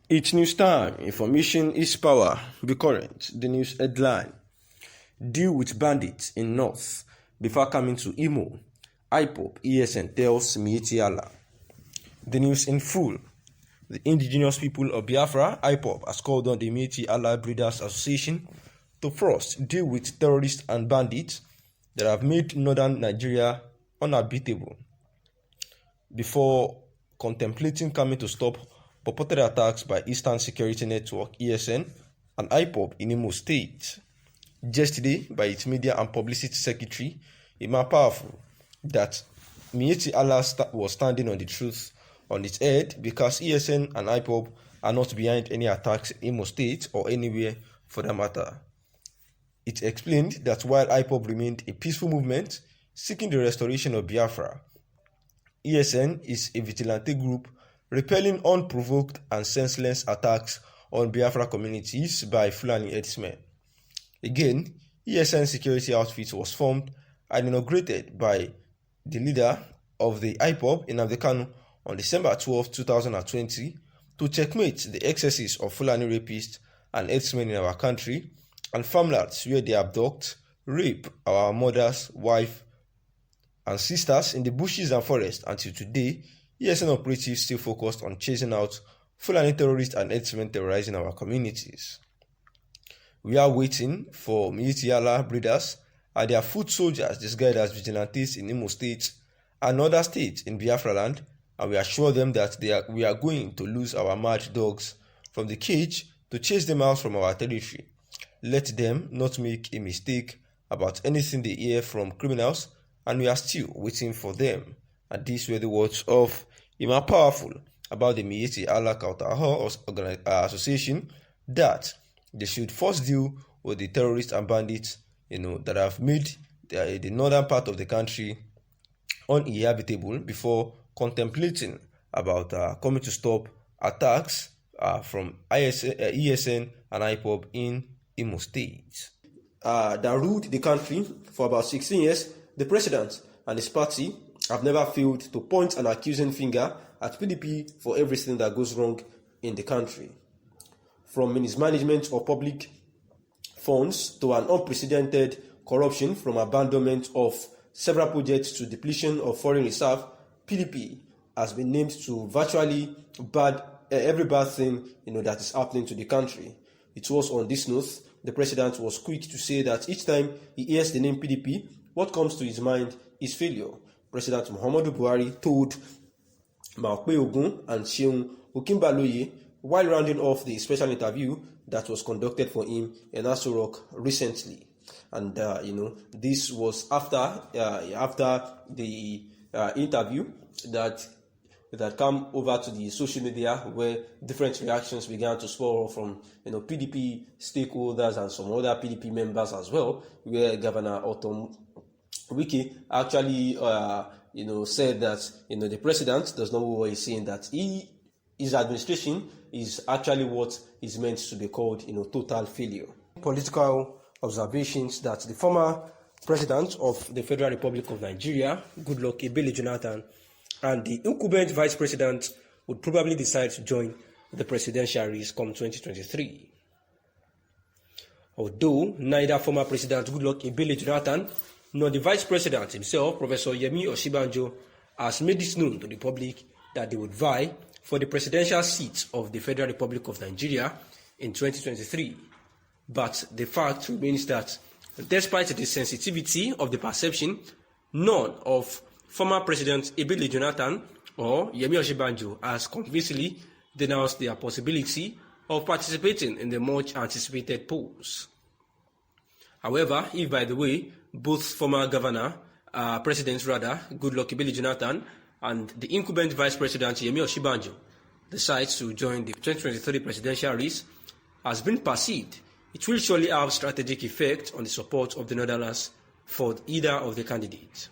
It's news time. Information is power. Be current. The news headline. Deal with bandits in North before coming to Imo. Ipob ESN tells Miyetti Allah. The news in full. The indigenous people of Biafra, Ipob, has called on the Miyetti Allah Breeders Association to first deal with terrorists and bandits that have made northern Nigeria unhabitable before contemplating coming to stop purported attacks by Eastern Security Network (ESN) and Ipob in Imo State. Yesterday, by its media and publicity secretary, it made powerful that Miyetti Allah was standing on the truth on its head because ESN and Ipob are not behind any attacks in Imo State or anywhere for that matter. It explained that while Ipob remained a peaceful movement seeking the restoration of Biafra, ESN is a vigilante group repelling unprovoked and senseless attacks on Biafra communities by Fulani herdsmen. Again, ESN security outfit was formed and inaugurated by the leader of the Ipob in Kanu on December 12, 2020 to checkmate the excesses of Fulani rapists and herdsmen in our country and farmlands where they abduct, rape our mothers, wives, and sisters in the bushes and forests. Until today, ESN operatives still focused on chasing out Fulani terrorists and herdsmen terrorizing our communities. We are waiting for Miyetti Allah breeders and their foot soldiers disguised as vigilantes in Imo State and other states in Biafra land, and we assure them that we are going to lose our mad dogs from the cage to chase them out from our territory. Let them not make a mistake about anything they hear from criminals, and we are still waiting for them. And these were the words of Imam Powerful about the Miyetti Allah Association, that they should first deal with the terrorists and bandits, that have made the northern part of the country uninhabitable before contemplating about coming to stop attacks from ESN and Ipob in Imo State. That ruled the country for about 16 years, the president and his party have never failed to point an accusing finger at PDP for everything that goes wrong in the country. From mismanagement of public funds to an unprecedented corruption, from abandonment of several projects to depletion of foreign reserve, PDP has been named to virtually every bad thing that is happening to the country. It was on this note the president was quick to say that each time he hears the name PDP, what comes to his mind is failure. President Muhammadu Buhari told Maokpe Ogun and Seun Okinbaloye while rounding off the special interview that was conducted for him in Aso Rock recently. And, this was after the interview that came over to the social media, where different reactions began to swirl from PDP stakeholders and some other PDP members as well, where Governor Otom Wike actually said that the president does not know what he's saying, that his administration is actually what is meant to be called total failure. Political observations that the former president of the Federal Republic of Nigeria, Goodluck Ebele Jonathan, and the incumbent vice president would probably decide to join the presidential race come 2023. Although neither former President Goodluck Ebele Jonathan nor the vice president himself, Professor Yemi Osinbajo, has made this known to the public that they would vie for the presidential seat of the Federal Republic of Nigeria in 2023. But the fact remains that, despite the sensitivity of the perception, none of former President Ebele Jonathan or Yemi Osinbajo has convincingly denounced their possibility of participating in the much anticipated polls. However, if by the way, both former presidents Goodluck Ebele Jonathan and the incumbent vice president Yemi Osinbajo decides to join the 2023 presidential race has been perceived, it will surely have strategic effect on the support of the Northerners for either of the candidates.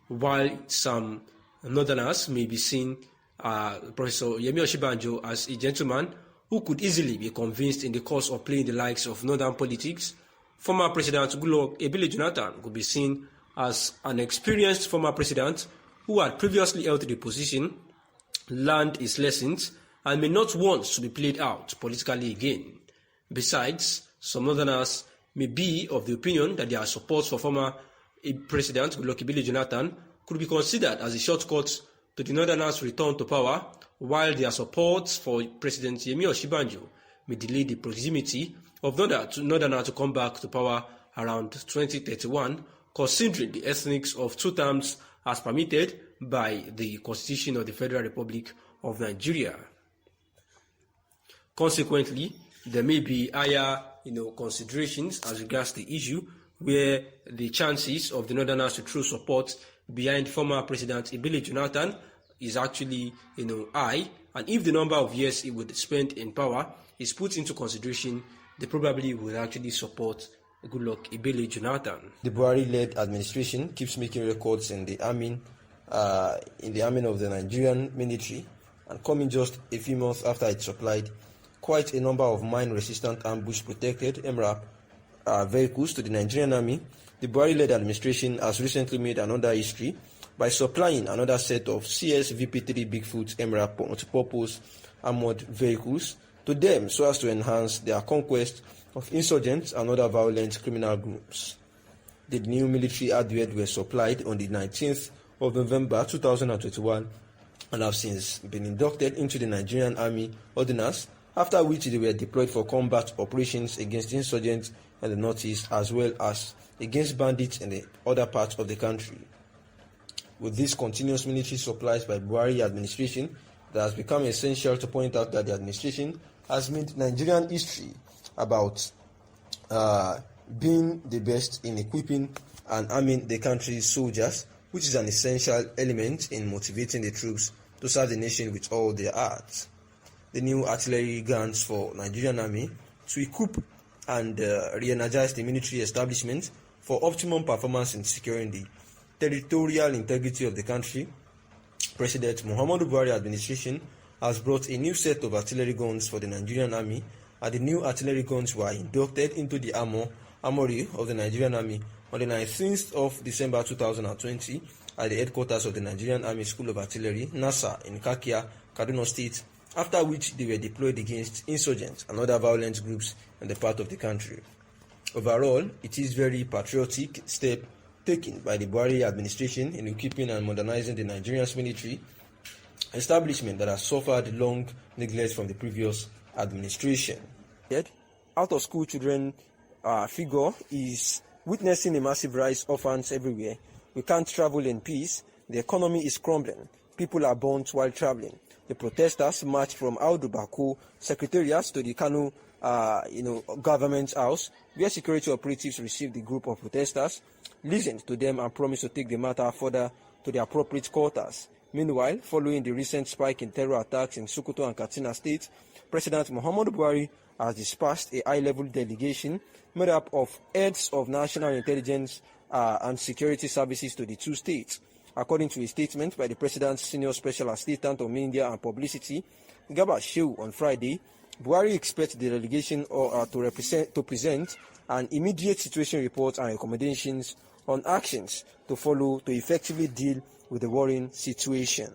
While some Northerners may be seeing Professor Yemi Osinbajo as a gentleman who could easily be convinced in the course of playing the likes of Northern politics, former President Goodluck Ebele Jonathan could be seen as an experienced former president who had previously held the position, learned his lessons, and may not want to be played out politically again. Besides, some Northerners may be of the opinion that their support for former President Goodluck Jonathan could be considered as a shortcut to the Northerners' return to power, while their support for President Yemi Osinbajo may delay the proximity of Northerners to come back to power around 2031, considering the ethnics of 2 terms as permitted by the Constitution of the Federal Republic of Nigeria. Consequently, there may be higher considerations as regards the issue, where the chances of the Northerners to throw support behind former President Ibili Jonathan is actually high, and if the number of years he would spend in power is put into consideration, they probably will actually support Goodluck Ibili Jonathan. The Buhari-led administration keeps making records in the arming of the Nigerian military, and coming just a few months after it supplied quite a number of mine-resistant ambush-protected MRAP vehicles to the Nigerian army, the Buhari-led administration has recently made another history by supplying another set of CS-VP3 Bigfoot MRAP multipurpose armored vehicles to them so as to enhance their conquest of insurgents and other violent criminal groups. The new military hardware were supplied on the 19th of November 2021 and have since been inducted into the Nigerian Army Ordnance, after which they were deployed for combat operations against insurgents in the northeast as well as against bandits in the other parts of the country. With these continuous military supplies by Buhari administration, it has become essential to point out that the administration has made Nigerian history about being the best in equipping and arming the country's soldiers, which is an essential element in motivating the troops to serve the nation with all their hearts. The new artillery guns for Nigerian army to equip and re-energize the military establishment for optimum performance in securing the territorial integrity of the country. President Muhammadu Buhari administration has brought a new set of artillery guns for the Nigerian army, and the new artillery guns were inducted into the armory of the Nigerian army on the 19th of December 2020 at the headquarters of the Nigerian Army School of Artillery, NASA, in Kakia, Kaduna State, after which they were deployed against insurgents and other violent groups in the part of the country. Overall, it is a very patriotic step taken by the Buhari administration in equipping and modernizing the Nigerian military establishment that has suffered long neglect from the previous administration. Yet, out-of-school children figure is witnessing a massive rise of orphans everywhere. We can't travel in peace. The economy is crumbling. People are burnt while traveling. The protesters marched from Audu Bako Secretariat to the Kano government house, where security operatives received the group of protesters, listened to them and promised to take the matter further to the appropriate quarters. Meanwhile, following the recent spike in terror attacks in Sokoto and Katsina states, President Muhammadu Buhari has dispatched a high-level delegation made up of heads of national intelligence and security services to the 2 states. According to a statement by the President's Senior Special Assistant on Media and Publicity, Garba Shehu, on Friday, Buhari expects the delegation to present an immediate situation report and recommendations on actions to follow to effectively deal with the worrying situation.